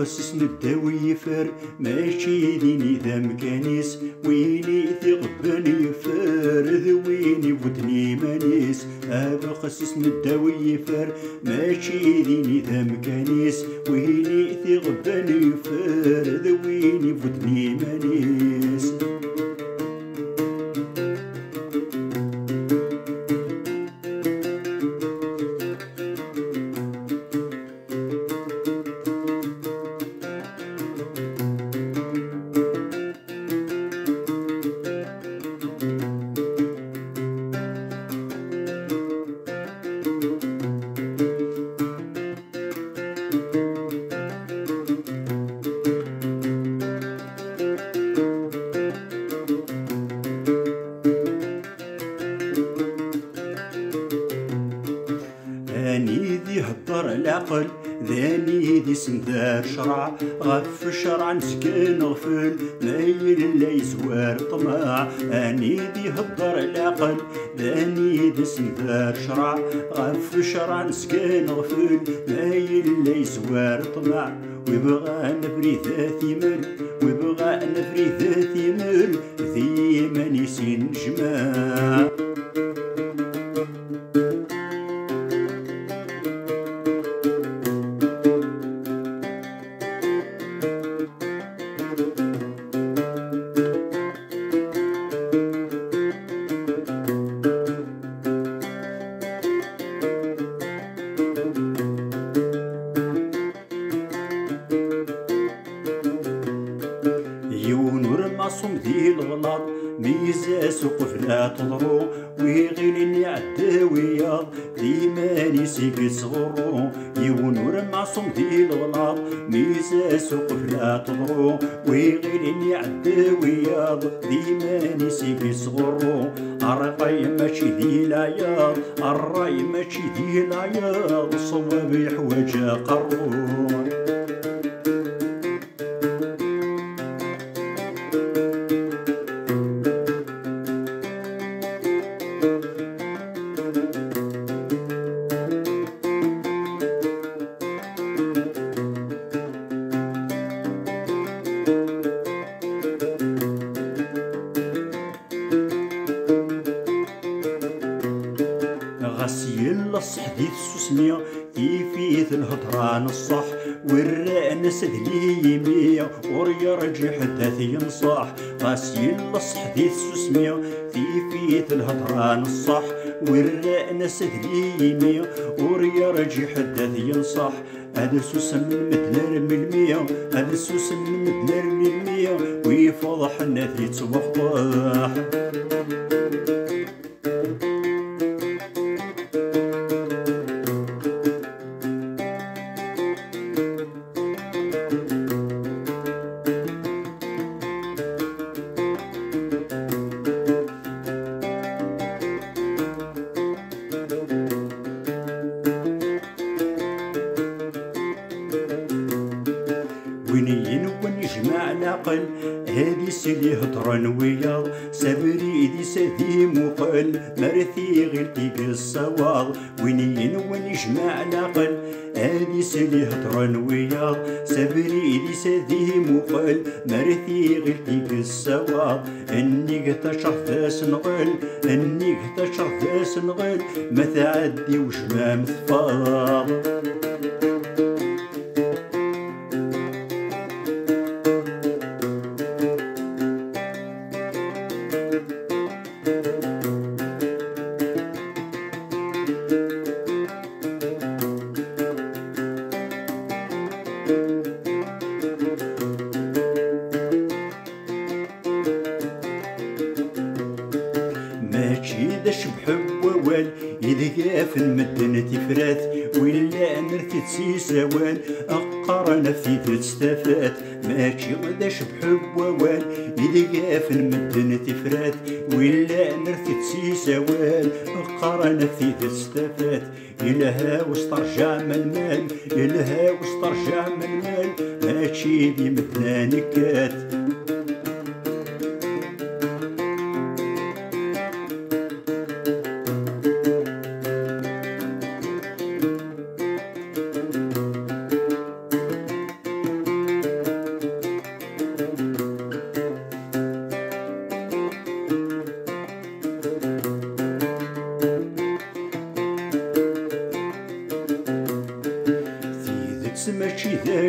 خصص نداوي يفر ماشي ديني ذا مكانيس ويني ثغبن يفر ذويني ودني مانيس أبا خصص نداوي يفر ماشي ديني ذا مكانيس ويني ثغبن يفر ذويني ودني مانيس ذاني ذي هضر العقل ذاني ذي سندار شرع غف شرع مسكين غفل مايل لا يزوار طماع اني ذي هضر العقل ذاني ذي سندار شرع غف شرع مسكين غفل مايل لا يزوار طماع ويبغى نفري ذاتي مل ويبغى نفري ذاتي مل ذي ماني سين جماع يونور معصوم ذي الغلط ميزا سوق فلا تضرو ويغيني عداوية ديما نسيك صغرو يونور معصوم ذي الغلط ميزا سوق فلا تضرو ويغيني عداوية ديما نسيك صغرو الرأي ماشي ذي العياض الرأي ماشي ذي العياض صواب يحوج قرو غسيل الصحديث السوسمية كيفية الهضران الصح والرأنس ذلي يمية وريرجع حداث ينصح غسيل الصحديث السوسمية كيفية الهضران الصح والرأنس ذلي يمية وريرجع حداث ينصح هذا سوس من مدنار من المية هذا سوس من مدنار من المية ويفضح الناس يتوفضح وينين ونجمع العقل هادي سلي هضران وياض سبري دي سدي مقل مرثي غير تيق الصواب وينين ونجمع العقل هادي سلي هضران وياض سبري دي سدي مقل مرثي غير تيق الصواب اني قتشر ذاس نغل اني قتشر ذاس نغل ما تعدي وجمام ثفاض ماشي ذا شبحب ووال إذا في المدن تفرات ولا نرثي تسيسوان أقرنا في تستفات ماشي ذا شبحب ووال إذا في المدن تفرات ولا نرثي تسيسوان أقرنا في تستفات إلها واسترجع من المال إلها واسترجع من المال ماشي ذي مدنا نكات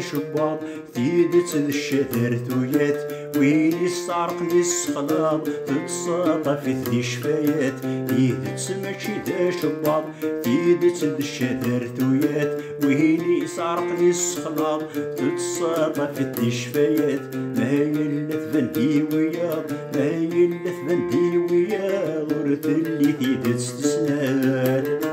شباط ثيدت الشذر ثويات وين يسارقني السخلاط تتساطى في ذي شفايات ثيدت ماشي ذا شباط ثيدت الشذر ثويات وين يسارقني السخلاط تتساطى في ذي شفايات ما يلث بندي وياض ما يلث بندي وياض ورث اللي ثيدت تسناد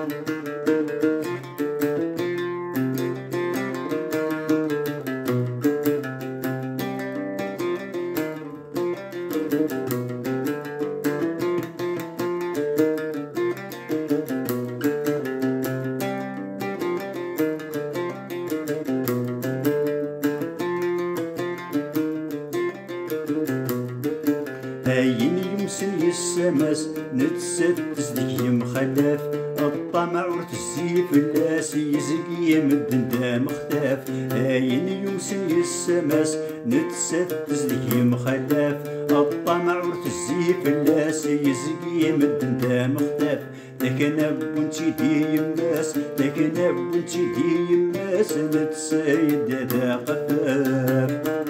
هاين يمسن يسمس نتسد تزدك يمخلف الطمع ورتزي في اللاس يزق يمدن دام اختاف هاين يمسن يسمس نتسد تزدك يمخلف الطمع ورتزي في اللاس يزق يمدن دام اختاف لكن ابنتي دي يماس لكن ابنتي دي يماس نتسيد ذا قفاف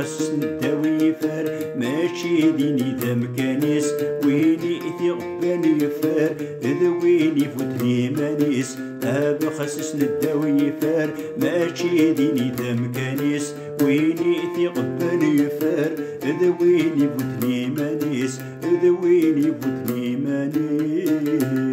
خص نداوي فار ماشي ديني ذا مكانيس ويني إثي غباني فار إذا ويني فوتني مانيس هذا خصص نداوي فار ماشي ديني ذا مكانيس ويني إثي غباني فار إذا ويني فوتني مانيس إذا ويني فوتني مانيس